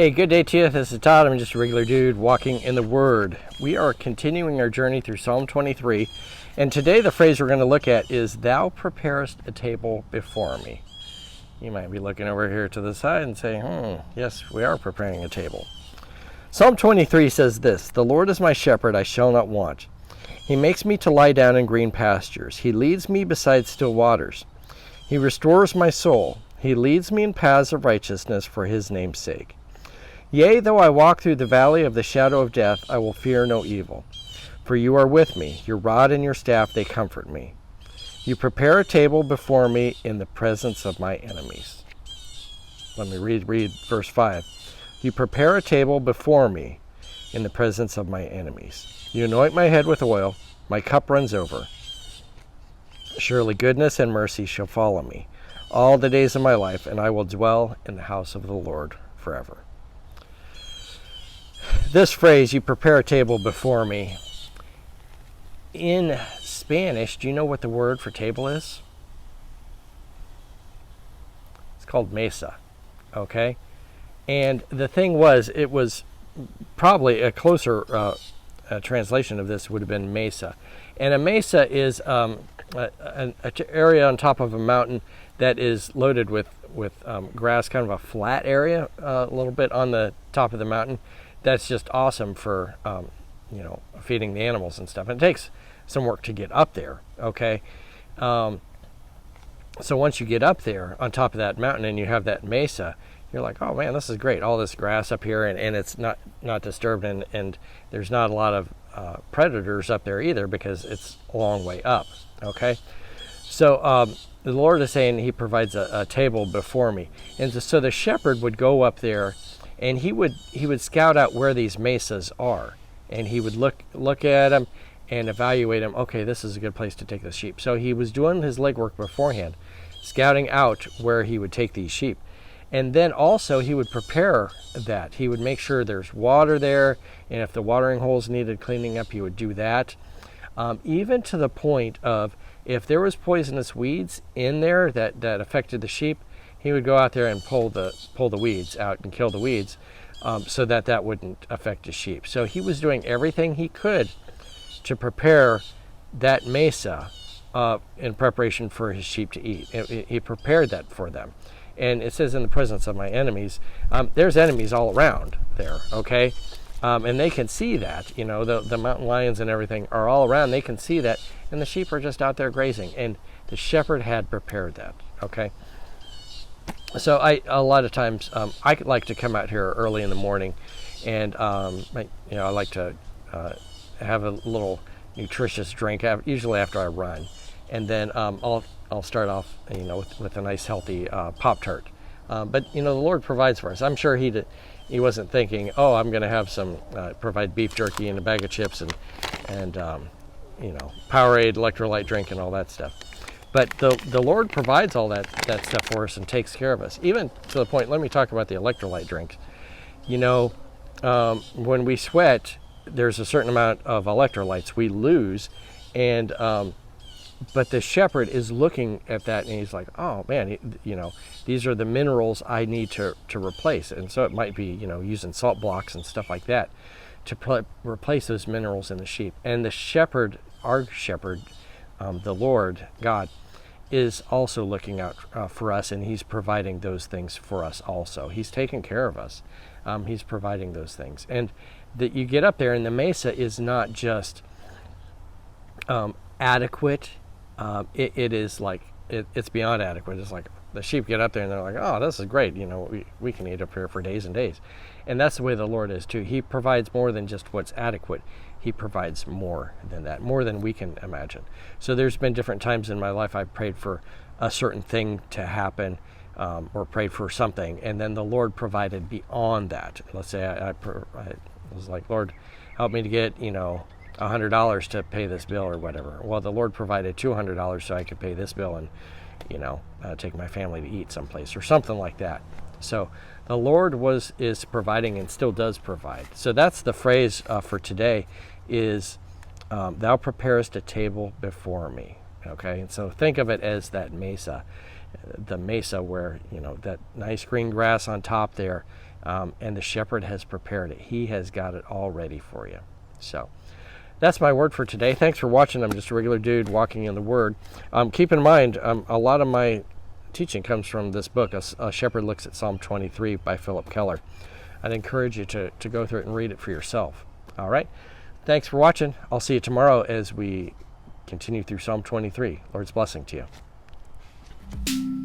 Hey, good day to you. This is Todd. I'm just a regular dude walking in the Word. We are continuing our journey through Psalm 23, and today the phrase we're going to look at is, "Thou preparest a table before me." You might be looking over here to the side and saying, yes, we are preparing a table. Psalm 23 says this, "The Lord is my shepherd, I shall not want. He makes me to lie down in green pastures. He leads me beside still waters. He restores my soul. He leads me in paths of righteousness for his name's sake. Yea, though I walk through the valley of the shadow of death, I will fear no evil. For you are with me. Your rod and your staff, they comfort me. You prepare a table before me in the presence of my enemies." Let me read verse 5. "You prepare a table before me in the presence of my enemies. You anoint my head with oil. My cup runs over. Surely goodness and mercy shall follow me all the days of my life, and I will dwell in the house of the Lord forever." This phrase, "you prepare a table before me," in Spanish, do you know what the word for table is? It's called mesa, okay? And the thing was, it was probably a closer translation of this would have been mesa. And a mesa is an area on top of a mountain that is loaded with grass, kind of a flat area, a little bit on the top of the mountain. That's just awesome for, feeding the animals and stuff. And it takes some work to get up there, okay? So once you get up there on top of that mountain and you have that mesa, you're like, oh man, this is great. All this grass up here, and it's not disturbed, and there's not a lot of predators up there either because it's a long way up, okay? So the Lord is saying he provides a table before me. And so the shepherd would go up there, and he would scout out where these mesas are, and he would look at them and evaluate them. Okay, this is a good place to take the sheep. So he was doing his legwork beforehand, scouting out where he would take these sheep. And then also he would prepare that. He would make sure there's water there, and if the watering holes needed cleaning up, he would do that. Even to the point of, if there was poisonous weeds in there that affected the sheep, he would go out there and pull the weeds out and kill the weeds, so that wouldn't affect his sheep. So he was doing everything he could to prepare that mesa in preparation for his sheep to eat. He prepared that for them. And it says, in the presence of my enemies. There's enemies all around there, okay? And they can see that, the mountain lions and everything are all around. They can see that, and the sheep are just out there grazing. And the shepherd had prepared that, okay? So a lot of times, I like to come out here early in the morning, and I like to have a little nutritious drink, usually after I run, and then I'll start off, with a nice healthy Pop-Tart. But the Lord provides for us. I'm sure he wasn't thinking, oh, I'm going to have some provide beef jerky and a bag of chips and Powerade electrolyte drink and all that stuff. But the Lord provides all that stuff for us and takes care of us. Even to the point, let me talk about the electrolyte drinks. When we sweat, there's a certain amount of electrolytes we lose, and but the shepherd is looking at that, and he's like, oh man, these are the minerals I need to replace. And so it might be, using salt blocks and stuff like that to replace those minerals in the sheep. And the shepherd, our shepherd, the Lord God, is also looking out for us, and he's providing those things for us also. He's taking care of us. He's providing those things. And that you get up there, and the mesa is not just adequate. It is like, it's beyond adequate. It's like the sheep get up there and they're like, oh, this is great. We can eat up here for days and days. And that's the way the Lord is too. He provides more than just what's adequate. He provides more than that, more than we can imagine. So there's been different times in my life I've prayed for a certain thing to happen, or prayed for something, and then the Lord provided beyond that. Let's say I was like, Lord, help me to get, $100 to pay this bill or whatever. Well, the Lord provided $200 so I could pay this bill and, take my family to eat someplace or something like that. So the Lord is providing and still does provide. So that's the phrase for today is, thou preparest a table before me. Okay, and so think of it as that mesa, the mesa where, that nice green grass on top there, and the shepherd has prepared it. He has got it all ready for you. So that's my word for today. Thanks for watching. I'm just a regular dude walking in the Word. Keep in mind, a lot of my teaching comes from this book, A Shepherd Looks at Psalm 23 by Philip Keller. I'd encourage you to go through it and read it for yourself. All right? Thanks for watching. I'll see you tomorrow as we continue through Psalm 23. Lord's blessing to you.